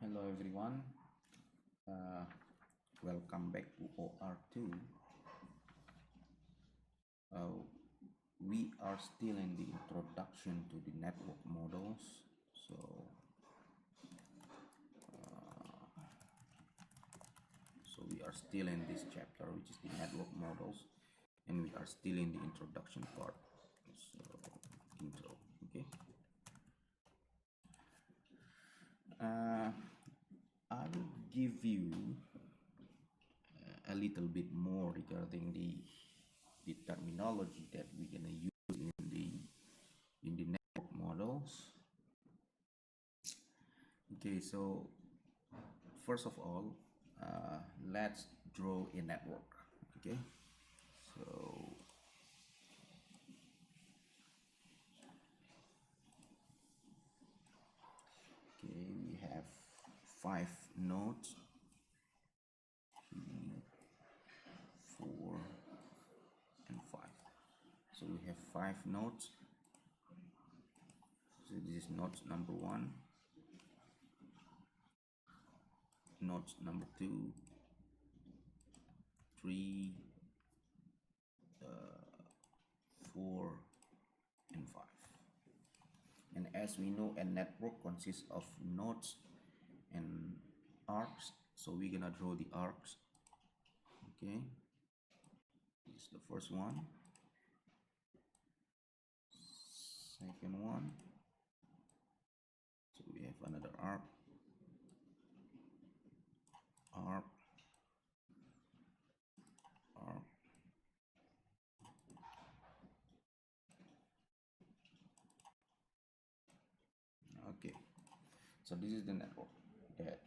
Hello everyone, uh, welcome back to OR2. Uh, we are still in the introduction to the network models. So we are still in this chapter, which is the network models, and we are still in the introduction part. So intro, okay. Uh, I will give you a little bit more regarding the terminology that we're gonna use in the network models. Okay, so first of all, let's draw a network. Okay, so okay, we have 5 nodes, 4, and 5. So we have 5 nodes. So this is node number 1, node number 2, 3, 4, and 5. And as we know, a network consists of nodes and arcs. So we're gonna draw the arcs. Okay, this is the first one, second one. So we have another arc, arc, arc. Okay, so this is the network that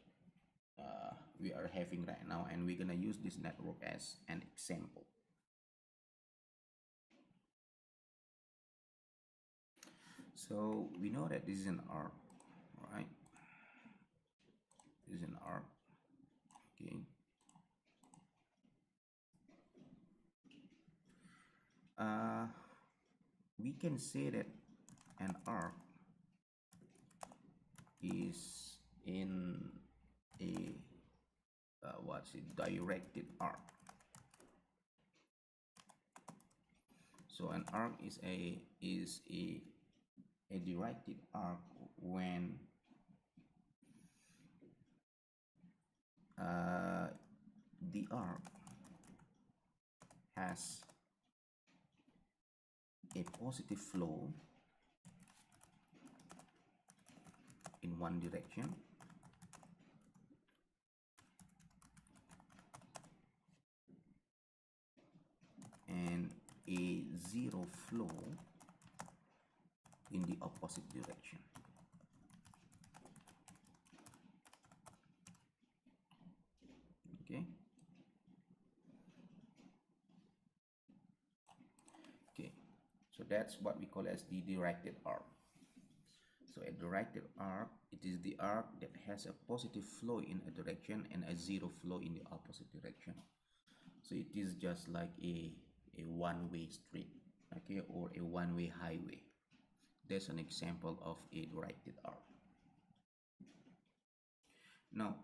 we are having right now, and we're gonna use this network as an example. So we know that this is an arc, right? This is an arc. Okay, we can say that an arc is in a what's it, directed arc. So an arc is a directed arc when the arc has a positive flow in one direction and a zero flow in the opposite direction. Okay. Okay, so that's what we call as the directed arc. So a directed arc, it is the arc that has a positive flow in a direction and a zero flow in the opposite direction. So it is just like a one-way street, okay, or a one-way highway. That's an example of a directed arc. Now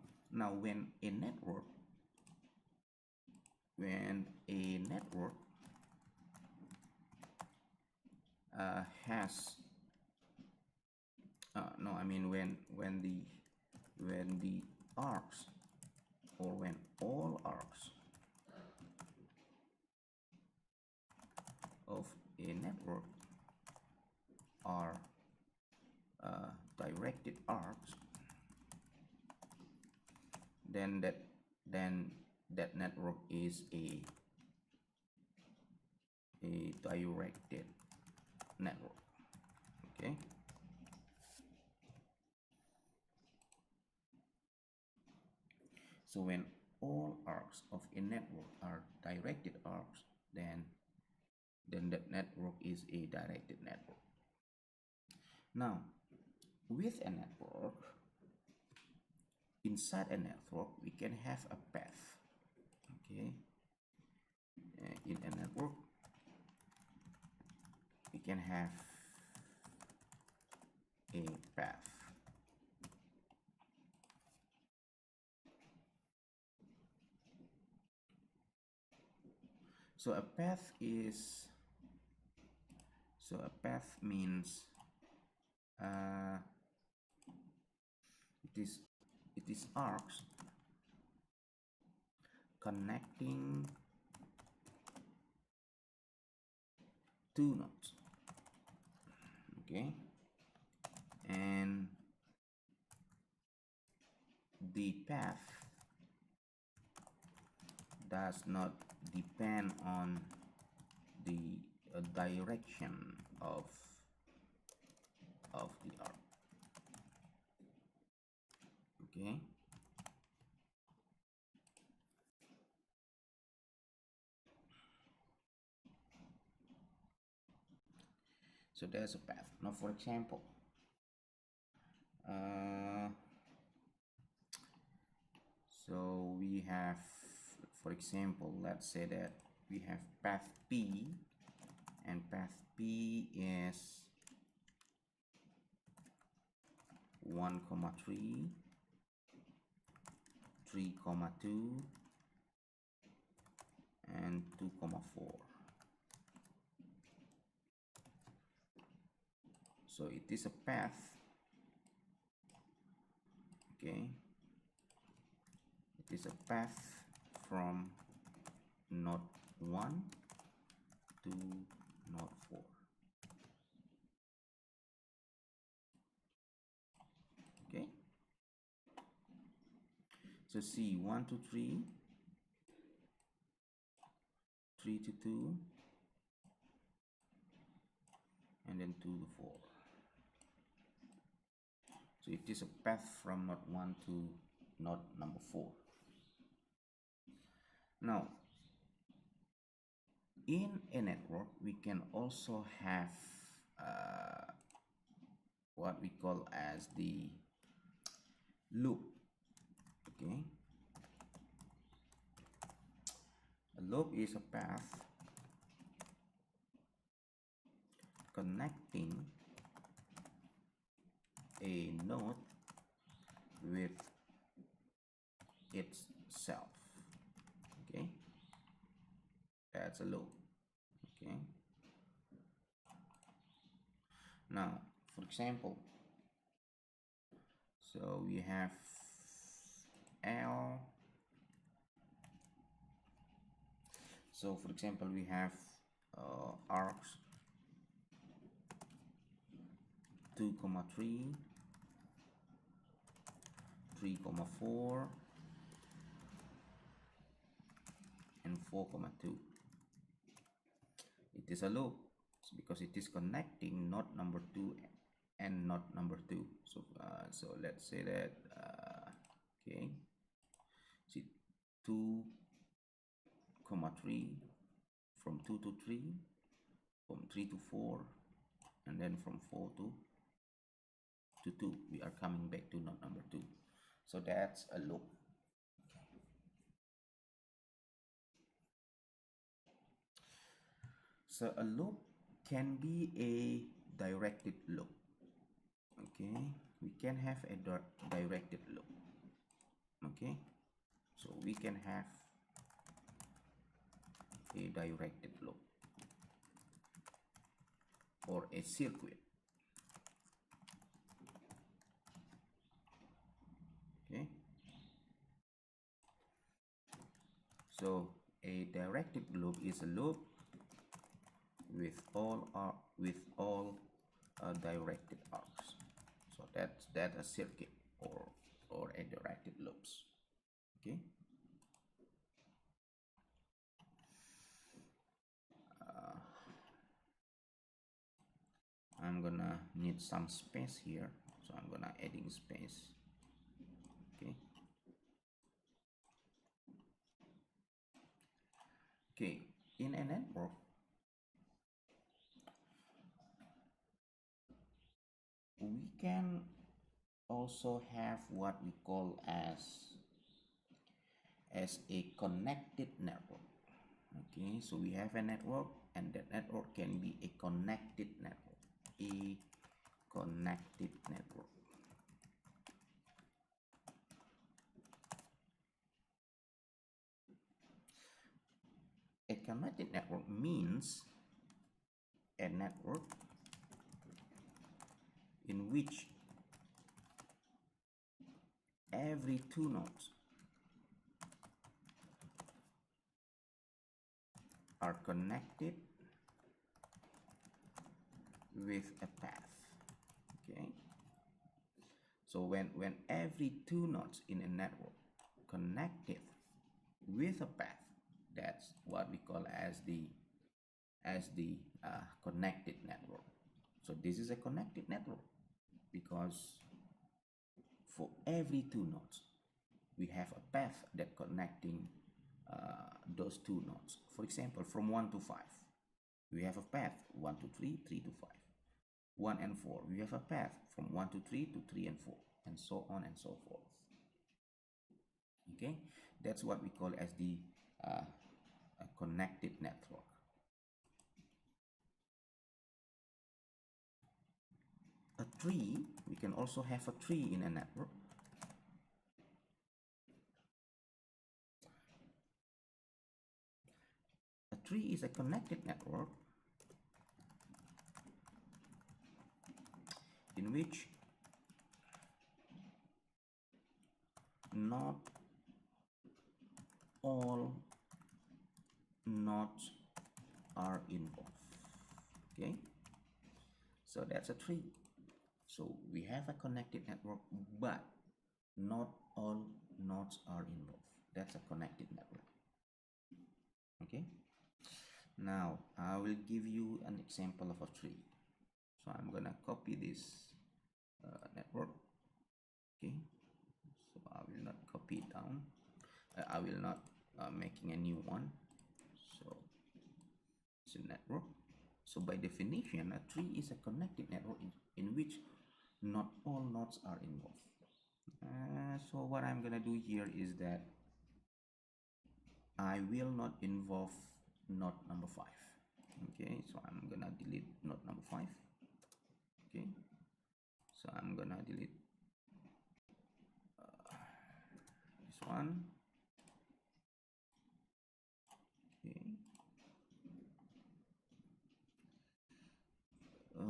when a network has no, I mean when the arcs, or when all arcs of a network are directed arcs, then that network is a directed network. Okay, so when all arcs of a network are directed arcs, then that network is a directed network. Now, with a network, inside a network we can have a path. Okay, in a network we can have a path. So a path is, so a path means uh, it is arcs connecting two nodes. Okay, and the path does not depend on the direction of the arc. Okay, so there's a path. Now for example, so we have, for example, let's say that we have path P, and path P is 1, 3, 3, 2, and 2, 4. So it is a path. Okay, it is a path from node 1 to node 4. Okay, so see 1 to 3, 3 to 2, and then 2 to 4. So it is a path from node 1 to node number 4. Now, in a network, we can also have what we call as the loop. Okay, a loop is a path connecting a node with itself. Okay, that's a loop. Okay, now for example, so we have L. So for example, we have arcs 2, 3, 3, 4, and 4, 2. It is a loop because it is connecting node number 2 and node number 2. So let's say that okay, see 2, 3, from 2 to 3, from 3 to 4, and then from 4 to 2 we are coming back to node number 2. So that's a loop. So a loop can be a directed loop. Okay, we can have a directed loop. Okay, so we can have a directed loop or a circuit. Okay, so a directed loop is a loop with all directed arcs. So that's a circuit or a directed loops. Okay, I'm gonna need some space here, so I'm gonna adding space. Okay, okay, in a network we can also have what we call as a connected network. Okay, so we have a network, and that network can be a connected network. A connected network. A connected network means a network in which every two nodes are connected with a path. Okay, so when every two nodes in a network connected with a path, that's what we call as the connected network. So this is a connected network because for every two nodes we have a path that connecting those two nodes. For example, from 1 to 5 we have a path 1 to 3, 3 to 5. 1 and 4 we have a path from 1 to 3 to 3 and 4, and so on and so forth. Okay, that's what we call as the a connected network. A tree, we can also have a tree in a network. A tree is a connected network in which not all nodes are involved. Okay, so that's a tree. So we have a connected network, but not all nodes are involved. That's a connected network. Okay, now I will give you an example of a tree. So I'm gonna copy this network. Okay, so I will not copy it down. I will not making a new one. So it's a network. So by definition, a tree is a connected network in which not all nodes are involved. So what I'm gonna do here is that I will not involve node number 5. Okay, so I'm gonna delete node number 5. Okay, so I'm gonna delete this one. Okay,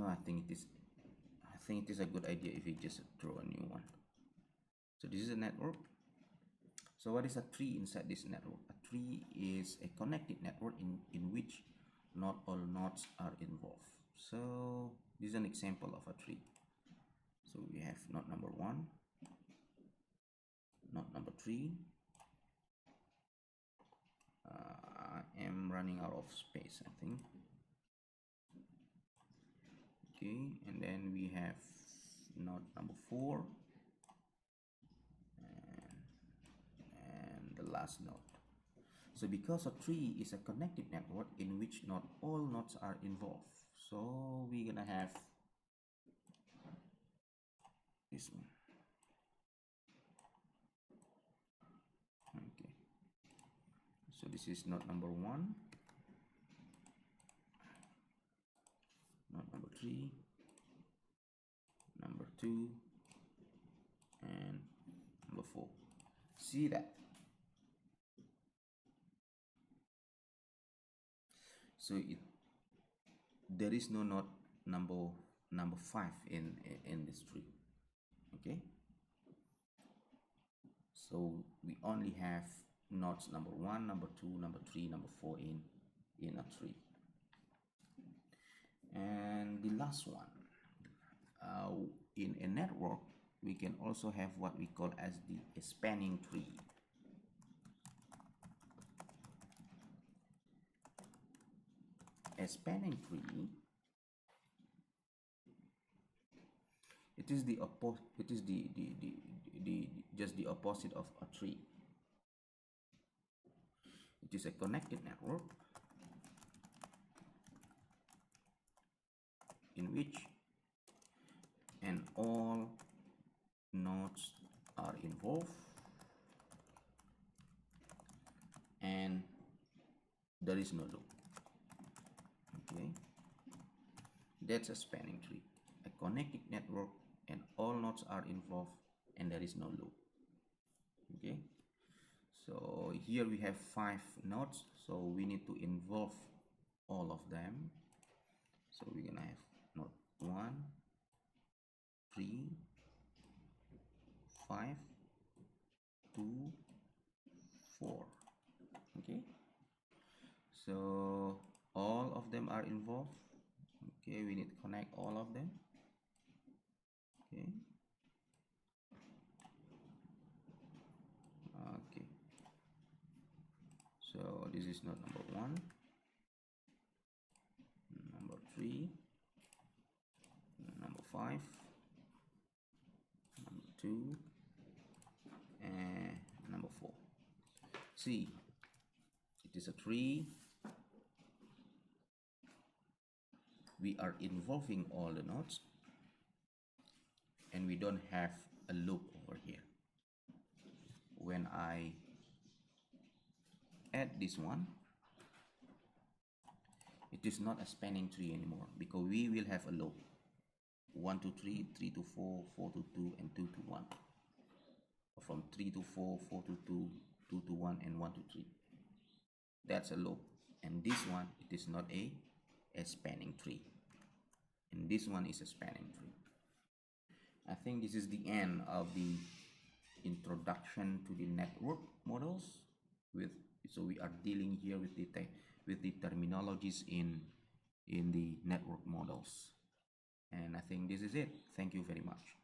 I think it is a good idea if you just draw a new one. So this is a network. So what is a tree inside this network? A tree is a connected network in which not all nodes are involved. So this is an example of a tree. So we have node number 1, node number 3. I am running out of space, I think. Okay, and then we have node number 4 and the last node. So because a tree is a connected network in which not all nodes are involved, so we're gonna have this one. Okay, so this is node number 1, node number 3, number 2, and number 4. See that? So there is no node number 5 in this tree. Okay, so we only have nodes number 1, number 2, number 3, number 4 in a tree. And the last one, in a network we can also have what we call as the spanning tree. A spanning tree, it is the just the opposite of a tree. It is a connected network in which and all nodes are involved and there is no loop. Okay, that's a spanning tree, a connected network and all nodes are involved and there is no loop. Okay, So here we have 5 nodes, so we need to involve all of them. So we're gonna have node 1, 3, 5, 2, 4. Okay, so all of them are involved. Okay, we need to connect all of them. Okay, okay, so this is node number 1, number 3, number 5, number 2, and number 4. See, it is a tree. We are involving all the nodes, and we don't have a loop over here. When I add this one, it is not a spanning tree anymore, because we will have a loop: 1 to 3, 3 to 4, 4 to 2, and 2 to 1. From 3 to 4, 4 to 2, 2 to 1, and 1 to 3. That's a loop. And this one, it is not a spanning tree. And this one is a spanning tree. I think this is the end of the introduction to the network models. So we are dealing here with the terminologies in the network models. And I think this is it. Thank you very much.